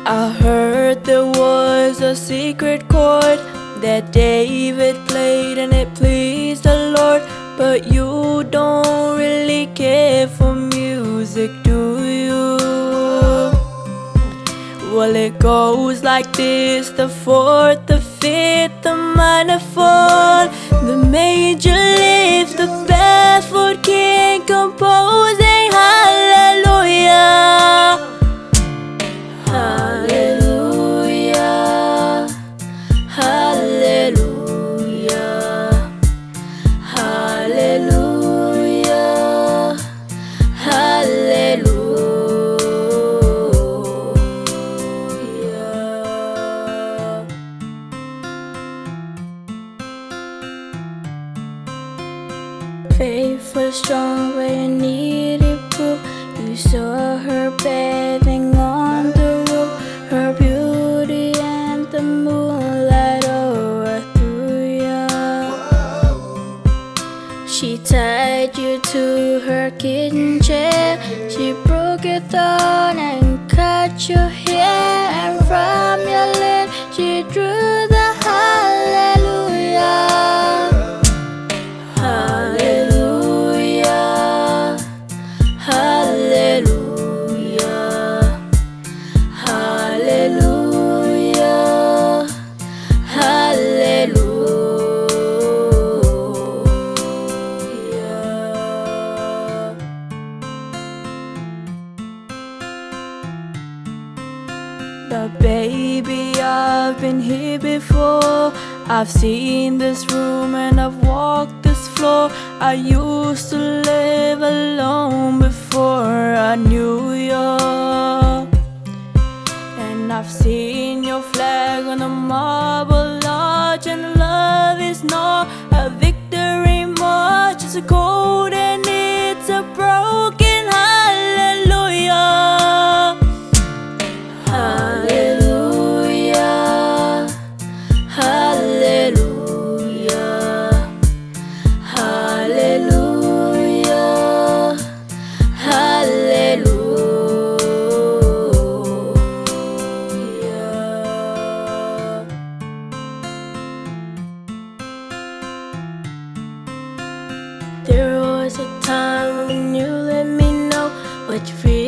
I heard there was a secret chord that David played and it pleased the Lord. But you don't really care for music, do you? Well, it goes like this: the fourth, the fifth, the minor fall, the major lift, the barefoot king composing hallelujah. Hallelujah, hallelujah, hallelujah, hallelujah. Faith was strong when you needed proof. You saw her bathing on the roof, her beauty and the moonlight overthrew you. She tied you to her kitchen chair, she broke your thorn and cut your hair, and from your lip she drew the hallelujah. Hallelujah, hallelujah, hallelujah, hallelujah. But baby, I've been here before. I've seen this room and I've walked this floor. I used to live alone before I knew you. And I've seen your flag on the marble arch, and love is not a victory march. It's a cold and it's a broken hallelujah. Hallelujah, hallelujah, hallelujah, hallelujah. There was a time when you let me know what you feel.